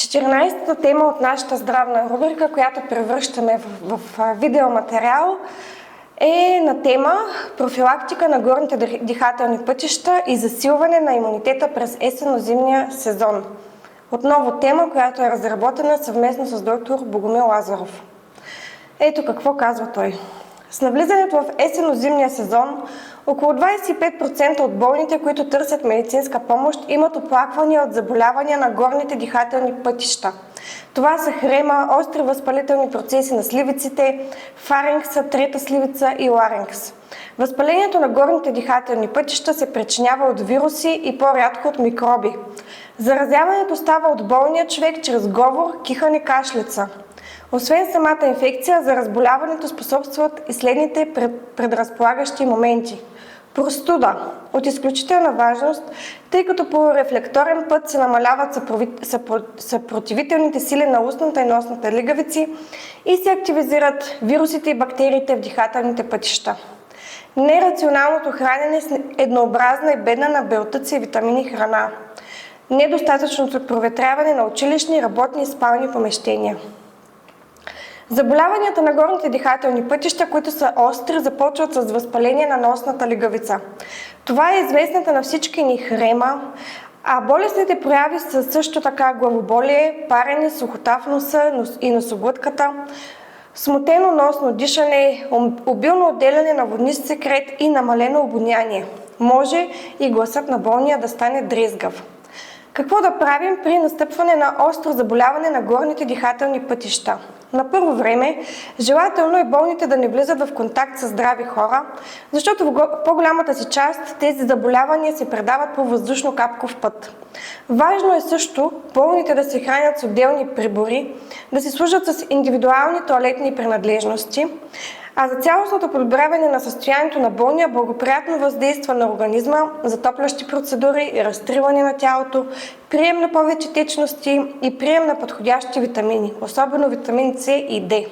14-та тема от нашата здравна рубрика, която превръщаме в видеоматериал, е на тема профилактика на горните дихателни пътища и засилване на имунитета през есенно-зимния сезон. Отново тема, която е разработена съвместно с доктор Богомил Лазаров. Ето какво казва той. С навлизането в есенно-зимния сезон, около 25% от болните, които търсят медицинска помощ, имат оплаквания от заболявания на горните дихателни пътища. Това са хрема, остри възпалителни процеси на сливиците, фарингса, трета сливица и ларингс. Възпалението на горните дихателни пътища се причинява от вируси и по-рядко от микроби. Заразяването става от болния човек чрез говор, кихане, кашлица. Освен самата инфекция, за разболяването способстват и следните предразполагащи моменти. Простуда от изключителна важност, тъй като по рефлекторен път се намаляват съпротивителните сили на устната и носната лигавици и се активизират вирусите и бактериите в дихателните пътища. Нерационалното хранене с еднообразна и бедна на белтъци и витамини храна. Недостатъчното проветряване на училищни, работни и спални помещения. Заболяванията на горните дихателни пътища, които са остри, започват с възпаление на носната лигавица. Това е известната на всички ни хрема, а болестните прояви са също така главоболие, парене, сухота в носа и носоглътката, смутено носно дишане, обилно отделяне на воднист секрет и намалено обоняние. Може и гласът на болния да стане дрезгав. Какво да правим при настъпване на остро заболяване на горните дихателни пътища? На първо време, желателно е болните да не влизат в контакт с здрави хора, защото в по-голямата си част тези заболявания се предават по въздушно-капков път. Важно е също болните да се хранят с отделни прибори, да се служат с индивидуални тоалетни принадлежности, а за цялостното подобряване на състоянието на болния благоприятно въздейства на организма, затоплящи процедури, разтриване на тялото, прием на повече течности и прием на подходящи витамини, особено витамин С и Д.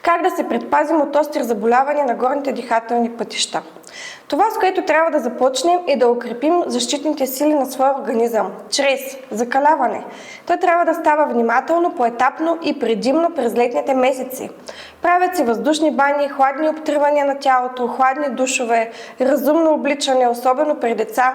Как да се предпазим от остри заболявания на горните дихателни пътища? Това, с което трябва да започнем, е да укрепим защитните сили на своя организъм, чрез закаляване. Той трябва да става внимателно, поетапно и предимно през летните месеци. Правят се въздушни бани, хладни обтривания на тялото, хладни душове, разумно обличане, особено при деца,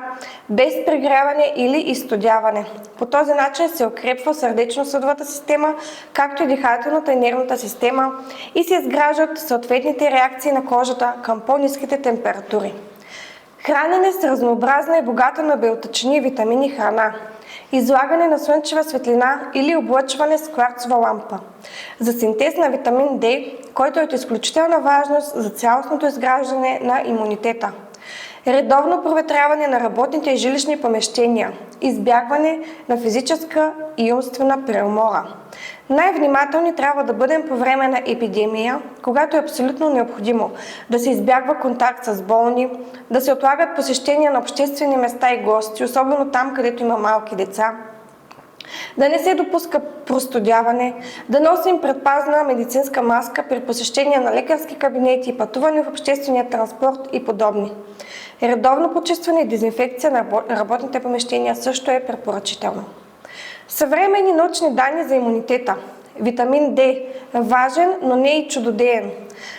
без прегряване или изстудяване. По този начин се укрепва сърдечно-съдовата система, както и дихателната и нервната система и се изграждат съответните реакции на кожата към по-ниските температури. Хранене с разнообразна и богата на белтъчини и витамини храна. Излагане на слънчева светлина или облъчване с кварцова лампа. За синтез на витамин Д, който е от изключителна важност за цялостното изграждане на имунитета. Редовно проветряване на работните и жилищни помещения. Избягване на физическа и умствена преумора. Най-внимателни трябва да бъдем по време на епидемия, когато е абсолютно необходимо да се избягва контакт с болни, да се отлагат посещения на обществени места и гости, особено там, където има малки деца, да не се допуска простудяване, да носим предпазна медицинска маска при посещение на лекарски кабинети, пътуване в обществения транспорт и подобни. Редовно почистване и дезинфекция на работните помещения също е препоръчително. Съвременни научни данни за имунитета. Витамин Д е важен, но не и чудодеен.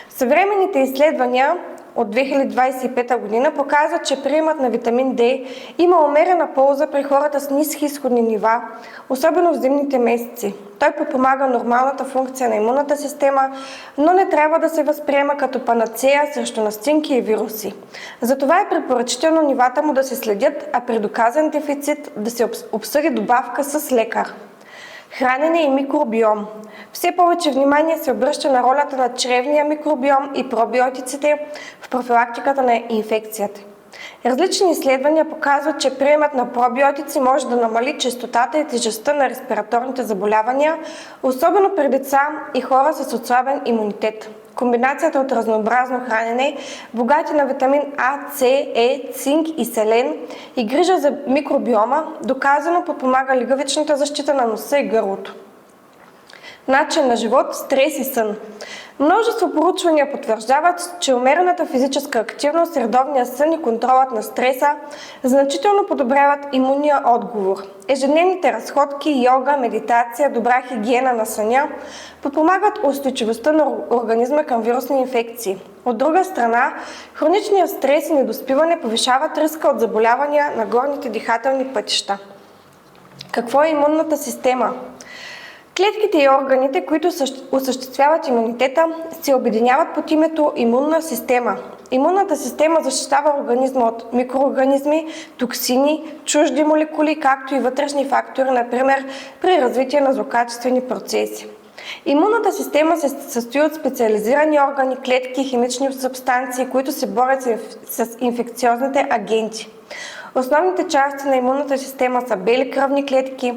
Съвременните изследвания от 2025 година показват, че приемът на витамин Д има умерена полза при хората с ниски изходни нива, особено в зимните месеци. Той подпомага нормалната функция на имунната система, но не трябва да се възприема като панацея срещу настинки и вируси. Затова е препоръчително нивата му да се следят, а при доказан дефицит да се обсъди добавка с лекар. Хранене и микробиом. Все повече внимание се обръща на ролята на чревния микробиом и пробиотиците в профилактиката на инфекцията. Различни изследвания показват, че приемът на пробиотици може да намали честотата и тежестта на респираторните заболявания, особено при деца и хора с отслабен имунитет. Комбинацията от разнообразно хранене, богати на витамин А, С, Е, цинк и селен и грижа за микробиома, доказано подпомага лигавичната защита на носа и гърлото. Начин на живот, стрес и сън. Множество проучвания потвърждават, че умерената физическа активност, редовния сън и контролът на стреса значително подобряват имунния отговор. Ежедневните разходки, йога, медитация, добра хигиена на съня подпомагат устойчивостта на организма към вирусни инфекции. От друга страна, хроничният стрес и недоспиване повишават риска от заболявания на горните дихателни пътища. Какво е имунната система? Клетките и органите, които осъществяват имунитета, се обединяват под името имунна система. Имунната система защитава организма от микроорганизми, токсини, чужди молекули, както и вътрешни фактори, например при развитие на злокачествени процеси. Имунната система се състои от специализирани органи, клетки и химични субстанции, които се борят с инфекциозните агенти. Основните части на имунната система са бели кръвни клетки,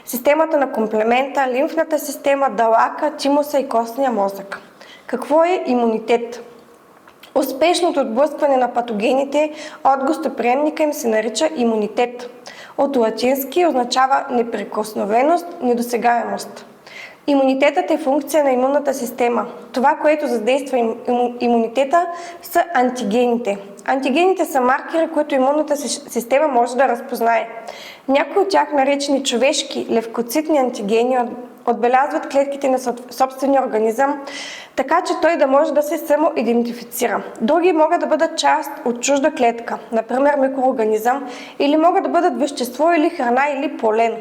системата на комплемента, лимфната система, далака, тимуса и костния мозък. Какво е имунитет? Успешното отблъскване на патогените от гостоприемника им се нарича имунитет. От латински означава неприкосновеност, недосегаемост. Имунитетът е функция на имунната система. Това, което задейства имунитета, са антигените. Антигените са маркери, които имунната система може да разпознае. Някои от тях, наречени човешки левкоцитни антигени, отбелязват клетките на собствения организъм, така че той да може да се самоидентифицира. Други могат да бъдат част от чужда клетка, например микроорганизъм, или могат да бъдат вещество или храна или полен.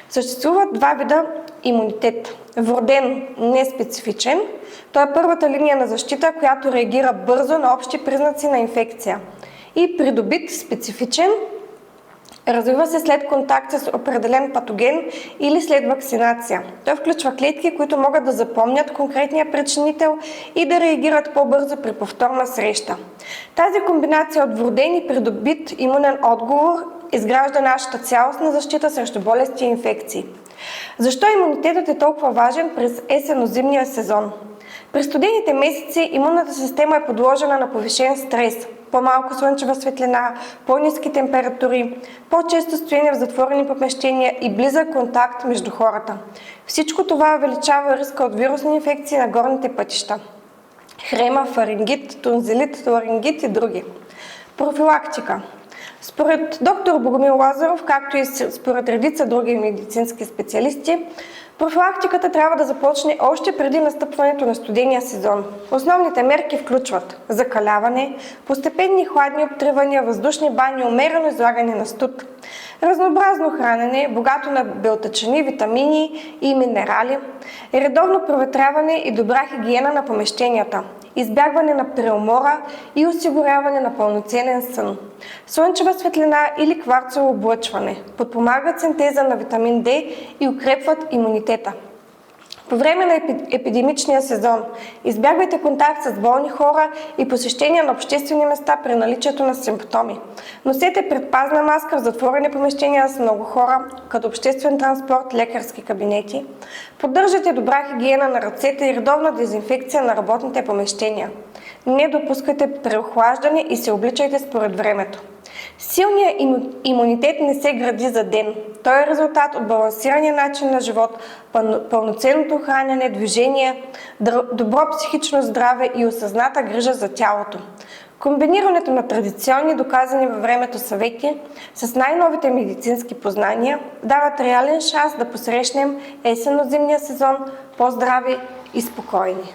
Съществуват два вида имунитет. Вроден, неспецифичен. Той е първата линия на защита, която реагира бързо на общи признаци на инфекция. И придобит, специфичен, развива се след контакт с определен патоген или след вакцинация. Той включва клетки, които могат да запомнят конкретния причинител и да реагират по-бързо при повторна среща. Тази комбинация от вроден и придобит имунен отговор изгражда нашата цялостна защита срещу болести и инфекции. Защо имунитетът е толкова важен през есенно-зимния сезон? През студените месеци имунната система е подложена на повишен стрес, по-малко слънчева светлина, по-ниски температури, по-често стоене в затворени помещения и близък контакт между хората. Всичко това увеличава риска от вирусни инфекции на горните пътища. Хрема, фарингит, тонзилит, ларингит и други. Профилактика. Според доктор Богомил Лазаров, както и според редица други медицински специалисти, профилактиката трябва да започне още преди настъпването на студения сезон. Основните мерки включват закаляване, постепенни хладни обтривания, въздушни бани, умерено излагане на студ, разнообразно хранене, богато на белтъчини, витамини и минерали, редовно проветряване и добра хигиена на помещенията, избягване на преумора и осигуряване на пълноценен сън. Слънчева светлина или кварцово облъчване подпомагат синтеза на витамин D и укрепват имунитета. По време на епидемичния сезон избягвайте контакт с болни хора и посещения на обществени места при наличието на симптоми. Носете предпазна маска в затворени помещения с много хора, като обществен транспорт, лекарски кабинети. Поддържайте добра хигиена на ръцете и редовна дезинфекция на работните помещения. Не допускайте преохлаждане и се обличайте според времето. Силният имунитет не се гради за ден. Той е резултат от балансирания начин на живот, пълноценното хранене, движение, добро психично здраве и осъзната грижа за тялото. Комбинирането на традиционни, доказани във времето съвети с най-новите медицински познания дават реален шанс да посрещнем есенно-зимния сезон по-здрави и спокойни.